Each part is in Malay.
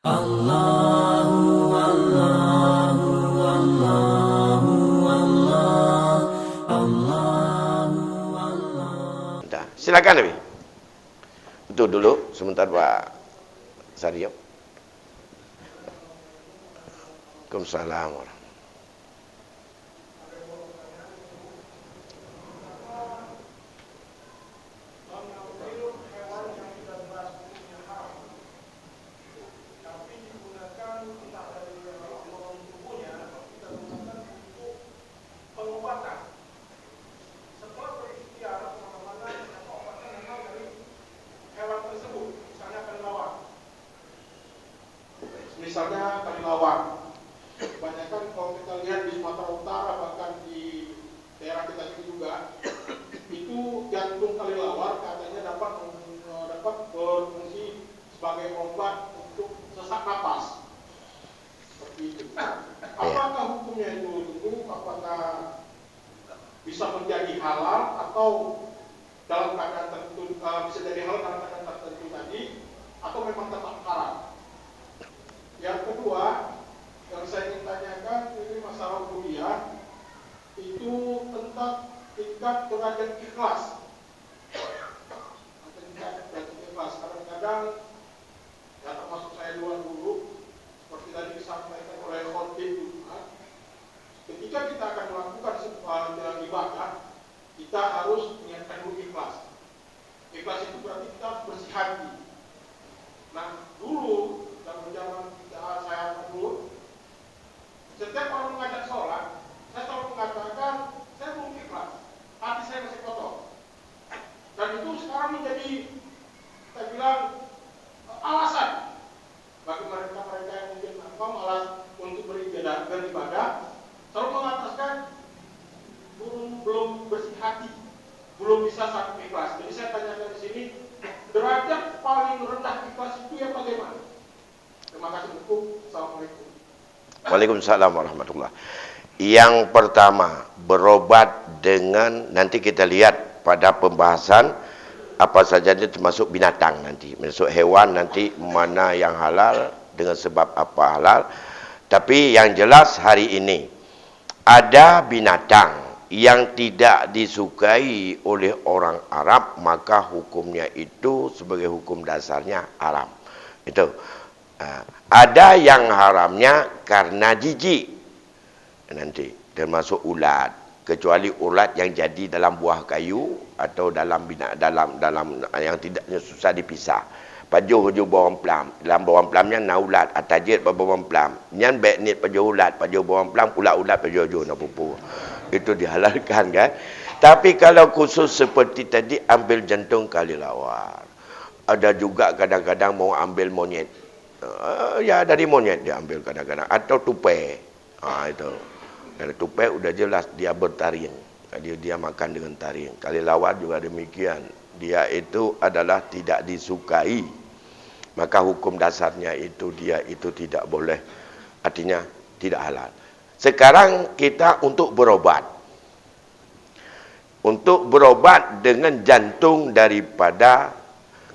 Allahu Allahu Allahu Allah Allahu Allah. Dah, silakan Nabi. Itu dulu sebentar Pak Saryo. Waalaikumsalam. Misalnya kelelawar, kebanyakan kalau kita lihat di Sumatera Utara bahkan di daerah kita ini juga, itu jantung kelelawar katanya dapat berfungsi sebagai obat untuk sesak napas. Seperti itu. Apakah hukumnya itu tentu? Apakah bisa menjadi halal atau dalam keadaan tertentu bisa jadi halal dalam keadaan tertentu tadi, atau memang tetap haram? Yang kedua, yang saya ingin tanyakan ini masalah kuliah itu tentang tingkat derajat ikhlas. Tingkat derajat ikhlas kadang-kadang ya termasuk saya dulu seperti tadi disampaikan oleh khotib Jumat, ketika kita akan melakukan sebuah ibadah kita harus niatkan dulu ikhlas. Ikhlas itu berarti kita bersih hati. Nah dulu zaman saya dulu, setiap orang mengajak sholat, saya selalu mengatakan saya belum ikhlas, hati saya masih kotor. Dan itu sekarang menjadi, saya bilang, alasan bagi mereka yang mungkin malas untuk beribadah, selalu mengatakan belum bersih hati, belum bisa sangat ikhlas. Jadi saya tanyakan di sini, derajat paling rendah ikhlas itu yang bagaimana? Terima kasih buku. Assalamualaikum. Waalaikumsalam warahmatullahi. Yang pertama, berobat dengan, nanti kita lihat pada pembahasan apa saja dia termasuk binatang nanti, masuk hewan nanti mana yang halal dengan sebab apa halal. Tapi yang jelas hari ini ada binatang yang tidak disukai oleh orang Arab, maka hukumnya itu sebagai hukum dasarnya haram. Itu. Ada yang haramnya karena jijik nanti, termasuk ulat, kecuali ulat yang jadi dalam buah kayu atau dalam yang tidak susah dipisah. Pajuh bawang pelam, dalam bawang pelamnya na ulat, atajit bawang pelam. Nyan baik ni pajuh ulat, pajuh bawang pelam, ulat pajuh na pupu. Itu dihalalkan kan. Tapi kalau khusus seperti tadi ambil jantung kelelawar. Ada juga kadang-kadang mau ambil monyet. Ya dari monyet dia ambil kadang-kadang, atau tupai. Itu kalau tupai udah jelas dia bertaring, dia makan dengan taring. Kelelawar juga demikian, dia itu adalah tidak disukai, maka hukum dasarnya itu dia itu tidak boleh, artinya tidak halal. Sekarang kita untuk berobat dengan jantung daripada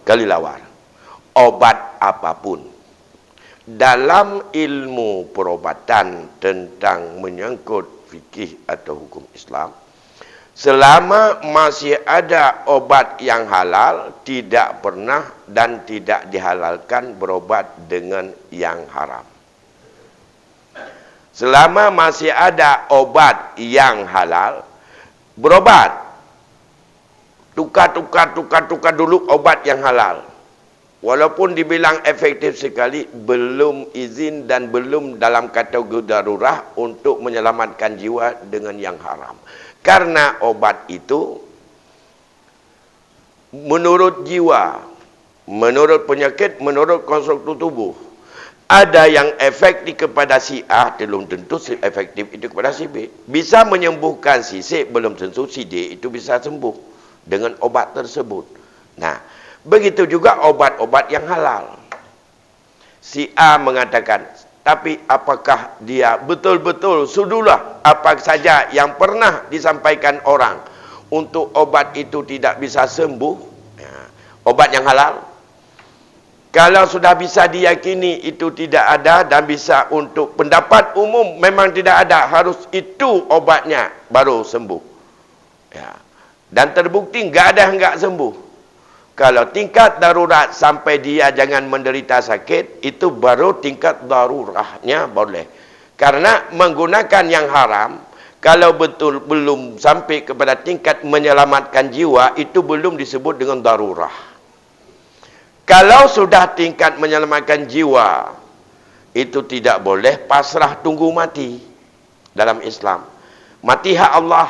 kelelawar, obat apapun. Dalam ilmu perubatan tentang menyangkut fikih atau hukum Islam, selama masih ada obat yang halal, tidak pernah dan tidak dihalalkan berobat dengan yang haram. Selama masih ada obat yang halal, berobat. Tukar dulu obat yang halal. Walaupun dibilang efektif sekali, belum izin dan belum dalam kategori darurat untuk menyelamatkan jiwa dengan yang haram. Karena obat itu menurut jiwa, menurut penyakit, menurut konstruktur tubuh. Ada yang efektif kepada si A, belum tentu efektif itu kepada si B. Bisa menyembuhkan si C, belum tentu si D itu bisa sembuh dengan obat tersebut. Nah, begitu juga obat-obat yang halal. Si A mengatakan, tapi apakah dia betul-betul sudulah apa saja yang pernah disampaikan orang untuk obat itu tidak bisa sembuh? Ya. Obat yang halal Kalau sudah bisa diyakini itu tidak ada dan bisa untuk pendapat umum memang tidak ada, harus itu obatnya baru sembuh. Ya. Dan terbukti enggak sembuh. Kalau tingkat darurat sampai dia jangan menderita sakit, itu baru tingkat darurahnya boleh. Karena menggunakan yang haram, kalau betul belum sampai kepada tingkat menyelamatkan jiwa, itu belum disebut dengan darurah. Kalau sudah tingkat menyelamatkan jiwa, itu tidak boleh pasrah tunggu mati dalam Islam. Mati hak Allah,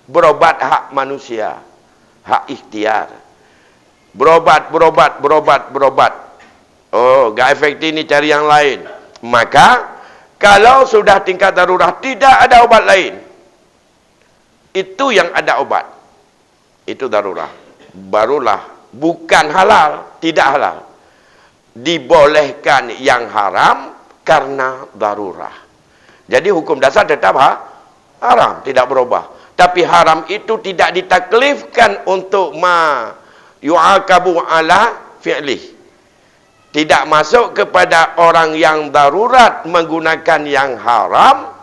berobat hak manusia, hak ikhtiar. Berobat. Oh, gak efektif ni, cari yang lain. Maka, kalau sudah tingkat darurat, tidak ada obat lain. Itu yang ada obat. Itu darurat. Barulah. Bukan halal, tidak halal. Dibolehkan yang haram karena darurah. Jadi hukum dasar tetap haram, tidak berubah. Tapi haram itu tidak ditaklifkan untuk yu'akabu ala fi'lih. Tidak masuk kepada orang yang darurat menggunakan yang haram.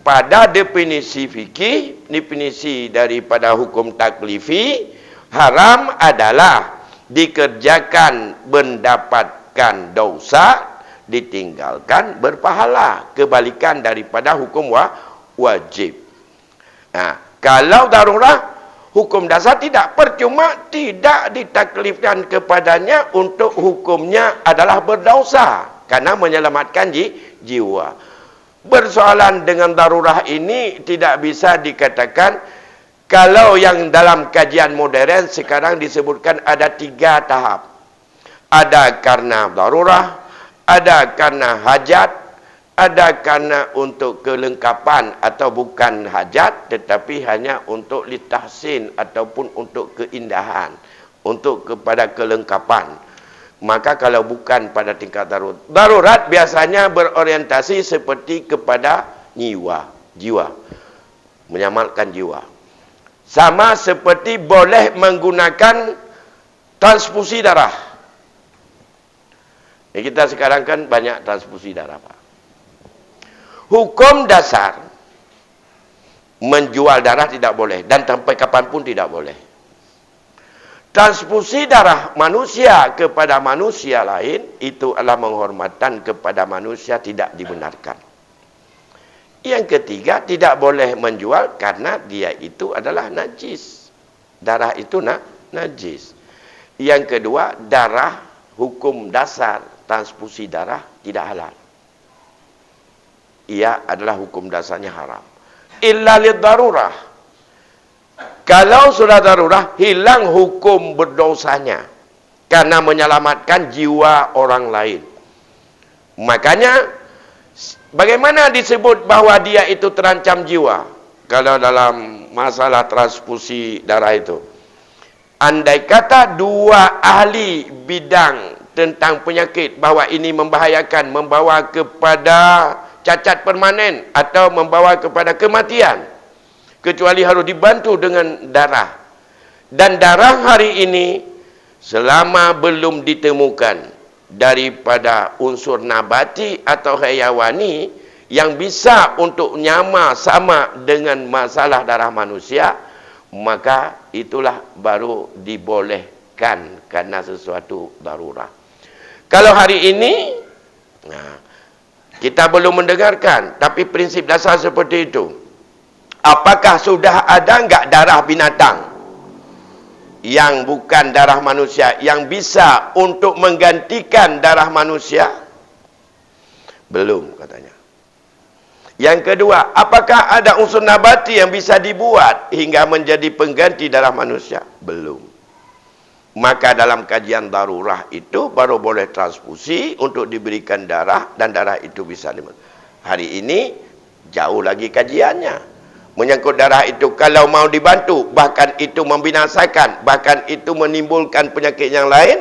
Pada definisi fikih, definisi daripada hukum taklifi, haram adalah dikerjakan mendapatkan dosa, ditinggalkan berpahala. Kebalikan daripada hukum wajib. Nah, kalau darurat, hukum dasar tidak, percuma tidak ditaklifkan kepadanya untuk hukumnya adalah berdosa karena menyelamatkan jiwa. Persoalan dengan darurah ini tidak bisa dikatakan. Kalau yang dalam kajian modern sekarang disebutkan ada 3 tahap. Ada karena darurah, ada karena hajat, ada karena untuk kelengkapan atau bukan hajat tetapi hanya untuk litahsin ataupun untuk keindahan, untuk kepada kelengkapan. Maka kalau bukan pada tingkat darurat biasanya berorientasi seperti kepada jiwa, menyelamatkan jiwa. Sama seperti boleh menggunakan transfusi darah. Kita sekarang kan banyak transfusi darah, Pak. Hukum dasar menjual darah tidak boleh dan sampai kapanpun tidak boleh. Transfusi darah manusia kepada manusia lain itu adalah menghormatan kepada manusia, tidak dibenarkan. Yang ketiga, tidak boleh menjual karena dia itu adalah najis. Darah itu najis. Yang kedua, darah hukum dasar transfusi darah tidak halal. Ia adalah hukum dasarnya haram. Illa lid-darurah. Kalau sudah darurah, hilang hukum berdosanya karena menyelamatkan jiwa orang lain. Makanya, bagaimana disebut bahwa dia itu terancam jiwa? Kalau dalam masalah transfusi darah itu, andai kata 2 ahli bidang tentang penyakit bahwa ini membahayakan, membawa kepada cacat permanen atau membawa kepada kematian, kecuali harus dibantu dengan darah. Dan darah hari ini selama belum ditemukan daripada unsur nabati atau hayawani yang bisa untuk nyama sama dengan masalah darah manusia, maka itulah baru dibolehkan karena sesuatu darurat. Kalau hari ini kita belum mendengarkan, tapi prinsip dasar seperti itu. Apakah sudah ada enggak darah binatang yang bukan darah manusia yang bisa untuk menggantikan darah manusia? Belum, katanya. Yang kedua, apakah ada unsur nabati yang bisa dibuat hingga menjadi pengganti darah manusia? Belum. Maka dalam kajian darurah itu baru boleh transfusi untuk diberikan darah dan darah itu bisa hari ini jauh lagi kajiannya. Menyangkut darah itu, kalau mau dibantu, bahkan itu membinasakan, bahkan itu menimbulkan penyakit yang lain,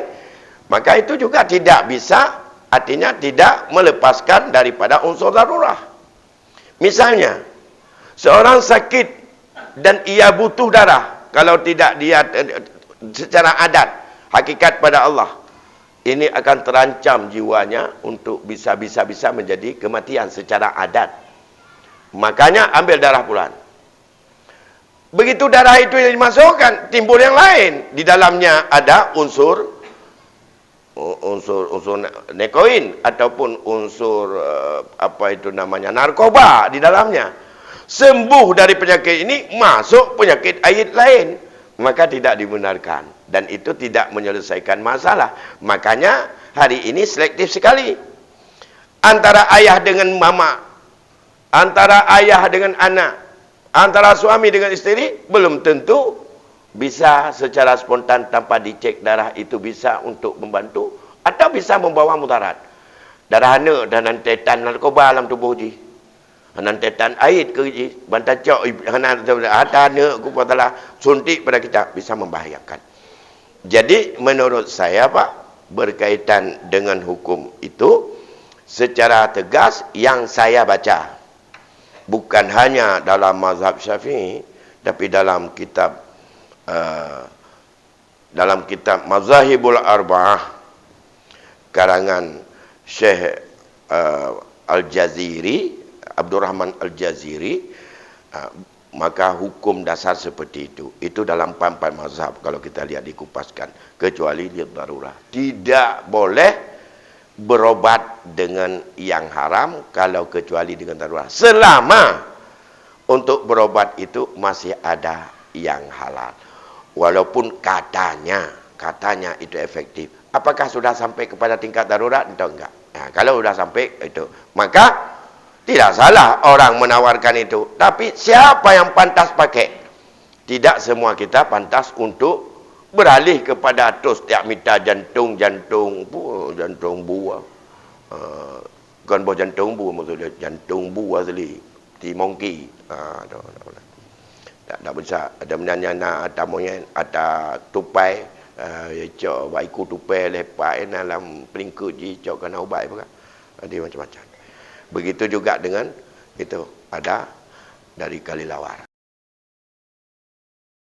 maka itu juga tidak bisa, artinya tidak melepaskan daripada unsur darurah. Misalnya, seorang sakit dan ia butuh darah, kalau tidak dia secara adat, hakikat pada Allah, ini akan terancam jiwanya untuk bisa menjadi kematian secara adat. Makanya ambil darah pulan. Begitu darah itu yang dimasukkan, timbul yang lain. Di dalamnya ada unsur nekoin ataupun unsur narkoba di dalamnya. Sembuh dari penyakit ini, masuk penyakit AIDS lain, maka tidak dibenarkan, dan itu tidak menyelesaikan masalah. Makanya hari ini selektif sekali antara ayah dengan mama, antara ayah dengan anak, antara suami dengan isteri. Belum tentu bisa secara spontan tanpa dicek darah itu bisa untuk membantu atau bisa membawa mudarat. Darah anak dan nantetan narkoba dalam tubuh ji, nantetan air ke ji, bantai cok ada anak ku patalah suntik pada kita, bisa membahayakan. Jadi menurut saya Pak, berkaitan dengan hukum itu secara tegas yang saya baca, bukan hanya dalam mazhab Syafi'i, tapi dalam kitab Mazahibul Arba'ah karangan Syekh Al-Jaziri, Abdurrahman Al-Jaziri, maka hukum dasar seperti itu dalam empat mazhab. Kalau kita lihat dikupaskan, kecuali lihat darurat, tidak boleh berobat dengan yang haram kalau kecuali dengan darurat, selama untuk berobat itu masih ada yang halal. Walaupun katanya itu efektif. Apakah sudah sampai kepada tingkat darurat atau enggak? Nah, kalau sudah sampai itu, maka tidak salah orang menawarkan itu. Tapi siapa yang pantas pakai? Tidak semua kita pantas untuk beralih kepada tos tiap mita jantung buah. Bukan buah jantung buah, maksudnya jantung buah asli. Timongki. Tak besar. Ada menanya ada monyet, ada tupai. Cok baiku tupai lepai dalam pelingkut ji cok kena ubat apa. Ada macam-macam. Begitu juga dengan itu ada dari Kalilawar.